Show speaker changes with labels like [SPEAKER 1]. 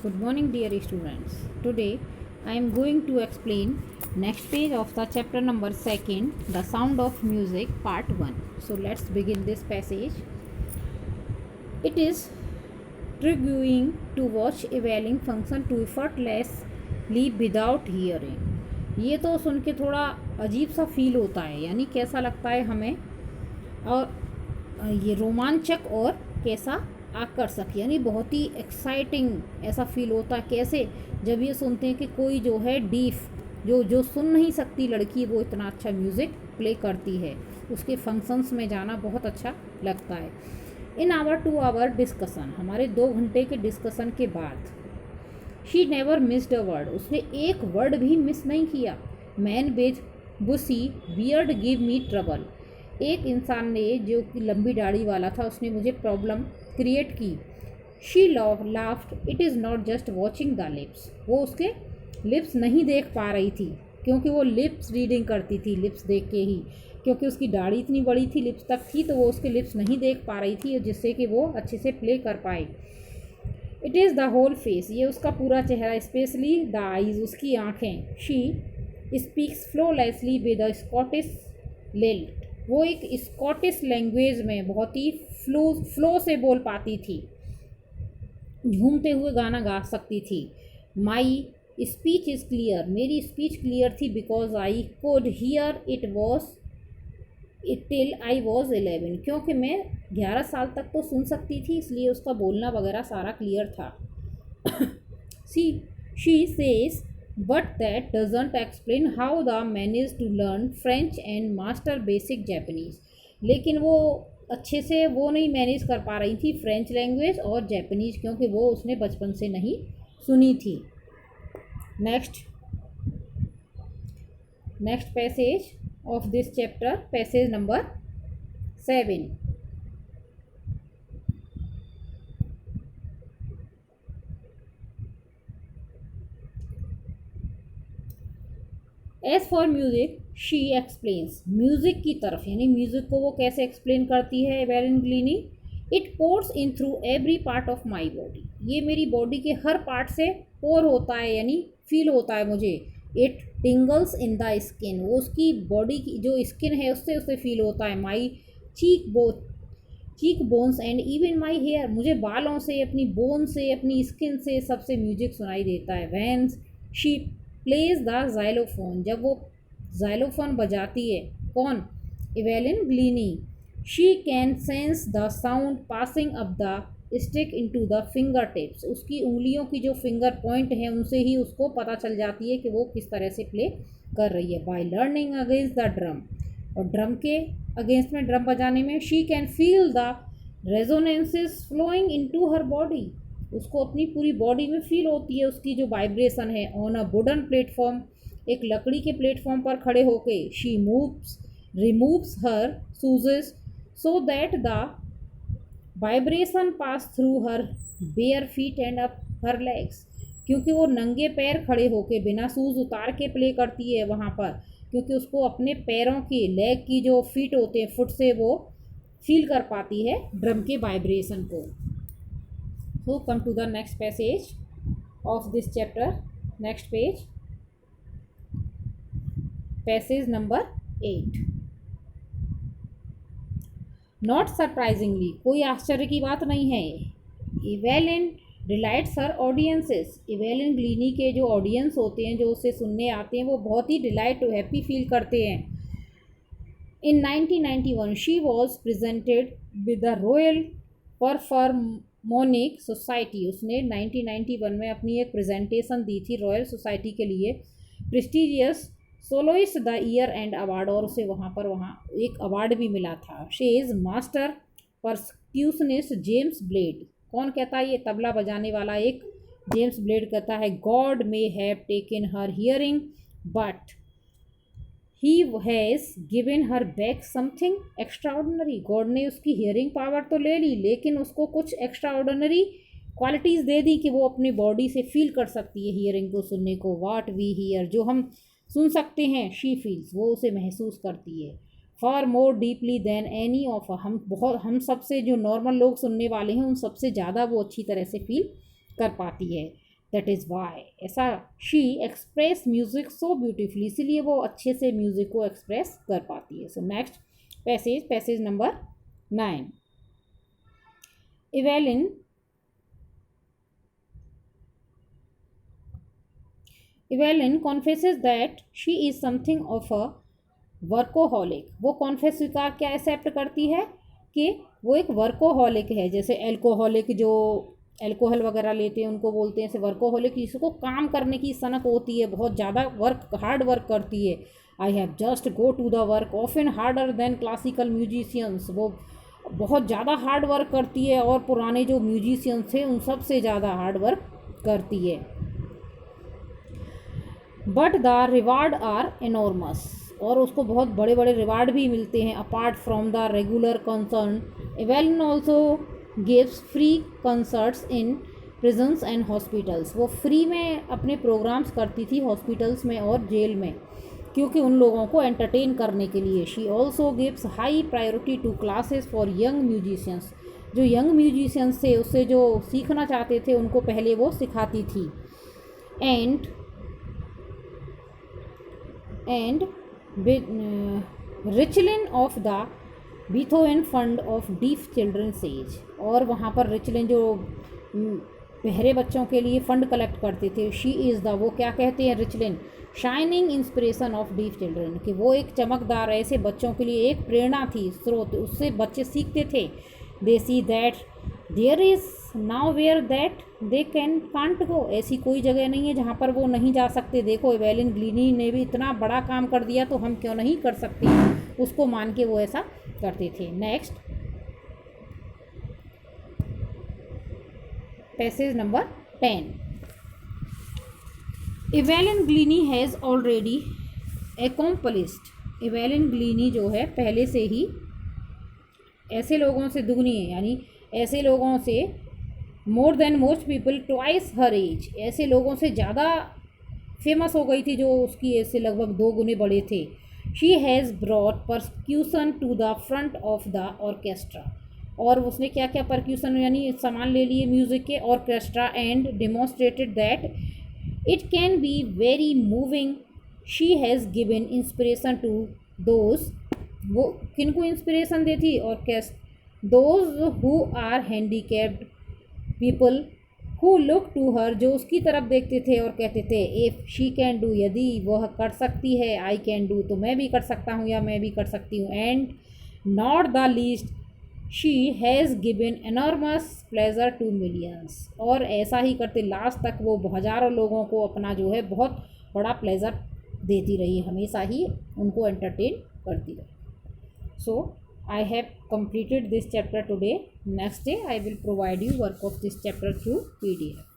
[SPEAKER 1] Good morning, dear students. Today I am going to explain next page of the chapter number 2, The Sound of Music, part 1. So let's begin this passage. It is triggering to watch a wailing function to effortlessly without hearing. ये तो सुन के थोड़ा अजीब सा feel होता है, यानी कैसा लगता है हमें, और ये रोमांचक और कैसा आकर्षक, यानी बहुत ही एक्साइटिंग ऐसा फील होता है। कैसे? जब ये सुनते हैं कि कोई जो है डीफ जो जो सुन नहीं सकती लड़की वो इतना अच्छा म्यूज़िक प्ले करती है, उसके फंक्शंस में जाना बहुत अच्छा लगता है। इन आवर 2 आवर डिस्कशन, हमारे 2 घंटे के डिस्कशन के बाद, she never missed a word, उसने एक वर्ड भी मिस नहीं किया। Man with busy beard give me trouble, एक इंसान ने जो कि लंबी दाढ़ी वाला था उसने मुझे प्रॉब्लम क्रिएट की। She laughed, it is not just watching the lips, वो उसके लिप्स नहीं देख पा रही थी, क्योंकि वो लिप्स रीडिंग करती थी, लिप्स देख के ही, क्योंकि उसकी दाढ़ी इतनी बड़ी थी, लिप्स तक थी, तो वो उसके लिप्स नहीं देख पा रही थी जिससे कि वो अच्छे से प्ले कर पाए। It is the whole face, ये उसका पूरा चेहरा, स्पेशली द आईज, उसकी आँखें। She speaks flawlessly with a Scottish lilt, वो एक स्कॉटिश लैंग्वेज में बहुत ही फ्लो से बोल पाती थी, झूमते हुए गाना गा सकती थी। माई स्पीच इज़ क्लियर, मेरी स्पीच क्लियर थी, because I could hear it was till I was 11, क्योंकि मैं 11 साल तक तो सुन सकती थी, इसलिए उसका बोलना वगैरह सारा क्लियर था। She says, but that doesn't explain how the manage to learn French and master basic Japanese, लेकिन वो अच्छे से वो नहीं मैनेज कर पा रही थी फ्रेंच लैंग्वेज और जैपनीज़, क्योंकि वो उसने बचपन से नहीं सुनी थी। Next passage of this chapter, passage number 7. As for music, she explains, music की तरफ, यानी म्यूज़िक को वो कैसे एक्सप्लेन करती है Evelyn Glennie. It pours in through every part of my body, ये मेरी बॉडी के हर पार्ट से पोर होता है, यानी फील होता है मुझे। इट टिंगल्स इन द स्किन, वो उसकी बॉडी की जो स्किन है उससे उसे फील होता है। My cheek bones and even my hair, मुझे बालों से, अपनी बोन से, अपनी स्किन से, सबसे म्यूजिक सुनाई देता है। When she plays the xylophone, जब वो जाइलोफोन बजाती है, कौन? Evelyn Glennie. She can sense the sound passing up the stick into the fingertips, उसकी उंगलियों की जो फिंगर पॉइंट हैं उनसे ही उसको पता चल जाती है कि वो किस तरह से प्ले कर रही है। By learning against the drum, और ड्रम के अगेंस्ट में, ड्रम बजाने में, she can feel the resonances flowing into her body, उसको अपनी पूरी बॉडी में फील होती है उसकी जो वाइब्रेशन है। ऑन अ वुडन प्लेटफॉर्म, एक लकड़ी के प्लेटफॉर्म पर खड़े होके, she removes her shoes so that the vibration pass through her bare feet and up her legs, क्योंकि वो नंगे पैर खड़े होके बिना शूज़ उतार के प्ले करती है वहाँ पर, क्योंकि उसको अपने पैरों की, लेग की जो फीट होते हैं, फुट से वो फील कर पाती है ड्रम के वाइब्रेशन को। So come to the next passage of this chapter, next page, passage number 8। Not surprisingly, कोई आश्चर्य की बात नहीं है, Evelyn delights her audiences, Evelyn Glennie के जो ऑडियंस होते हैं, जो उसे सुनने आते हैं, वो बहुत ही डिलाइट हैप्पी फील करते हैं। In 1991 she was presented with the royal philharmonic society, उसने 1991 में अपनी एक प्रेजेंटेशन दी थी रॉयल सोसाइटी के लिए, prestigious soloist the year and award, और उसे वहाँ एक अवार्ड भी मिला था। She is master percussionist James Blade, कौन कहता है? ये तबला बजाने वाला एक जेम्स ब्लेड कहता है, God may have taken her hearing but he has given her back something extraordinary, God ने उसकी हियरिंग पावर तो ले ली, लेकिन उसको कुछ एक्स्ट्राऑर्डिनरी क्वालिटीज़ दे दी कि वो अपनी बॉडी से फील कर सकती है हियरिंग को, सुनने को। वाट वी हियर, जो हम सुन सकते हैं, शी फील्स, वो उसे महसूस करती है। Far more deeply than any of, हम सबसे जो नॉर्मल लोग सुनने वाले हैं उन सबसे ज़्यादा वो अच्छी तरह से फील कर पाती है। दैट इज़ वाई ऐसा she express music so beautifully, इसीलिए वो अच्छे से म्यूज़िक को एक्सप्रेस कर पाती है. So next passage number 9. Evelyn confesses that she is something of a workaholic. वो कॉन्फेस स्वीकार क्या एक्सेप्ट करती है कि वो एक वर्कोहॉलिक है. जैसे एल्कोहलिक जो एल्कोहल वगैरह लेते हैं उनको बोलते हैं ऐसे वर्कोहॉलिक, जिसको काम करने की सनक होती है, बहुत ज़्यादा हार्ड वर्क करती है. I have just go to the work often harder than classical musicians. वो बहुत ज़्यादा हार्ड वर्क करती है और पुराने जो म्यूजिशियंस थे उन सब से ज़्यादा हार्ड वर्क करती है. But the reward are enormous, और उसको बहुत बड़े बड़े रिवार्ड भी मिलते हैं. Apart from the regular concern, Evelyn also gives free concerts in prisons and hospitals. वो फ्री में अपने प्रोग्राम्स करती थी हॉस्पिटल्स में और जेल में, क्योंकि उन लोगों को एंटरटेन करने के लिए. She also gives high priority to classes for young musicians. जो यंग म्यूजिशियंस थे, उससे जो सीखना चाहते थे उनको पहले वो सिखाती थी. एंड रिचलिन of the Beethoven fund of deaf children's age. और वहाँ पर रिचलिन जो बहरे बच्चों के लिए फ़ंड कलेक्ट करते थे. शी इज़ द, वो क्या कहते हैं रिचलिन, shining inspiration of deaf children, कि वो एक चमकदार ऐसे बच्चों के लिए एक प्रेरणा थी, स्रोत, उससे बच्चे सीखते थे. They see that there is nowhere that they can't go. ऐसी कोई जगह नहीं है जहाँ पर वो नहीं जा सकते. देखो एवेलिन ग्लीनी ने भी इतना बड़ा काम कर दिया तो हम क्यों नहीं कर सकते, उसको मान के वो ऐसा करते थे. Next passage number 10. Evelyn Glennie has already accomplished. Evelyn Glennie जो है पहले से ही ऐसे लोगों से दुगनी है, यानी ऐसे लोगों से more than most people twice her age, ऐसे लोगों से ज़्यादा फेमस हो गई थी जो उसकी एज से लगभग 2 गुने बड़े थे. She has brought percussion to the front of the orchestra. और उसने क्या क्या परक्यूशन यानी सामान ले लिए म्यूज़िक के, orchestra, and demonstrated that it can be very moving. She has given inspiration to those, वो किन को इंस्पिरेशन देती, those who are handicapped people who look to her, जो उसकी तरफ देखते थे और कहते थे इफ़ शी कैन डू, यदि वह कर सकती है, आई कैन डू, तो मैं भी कर सकता हूँ या मैं भी कर सकती हूँ. And not the least she has given enormous pleasure to millions. और ऐसा ही करते लास्ट तक वो हज़ारों लोगों को अपना जो है बहुत बड़ा प्लेजर देती रही, हमेशा ही उनको एंटरटेन करती रही. So I have completed this chapter today. Next day I will provide you work of this chapter through PDF.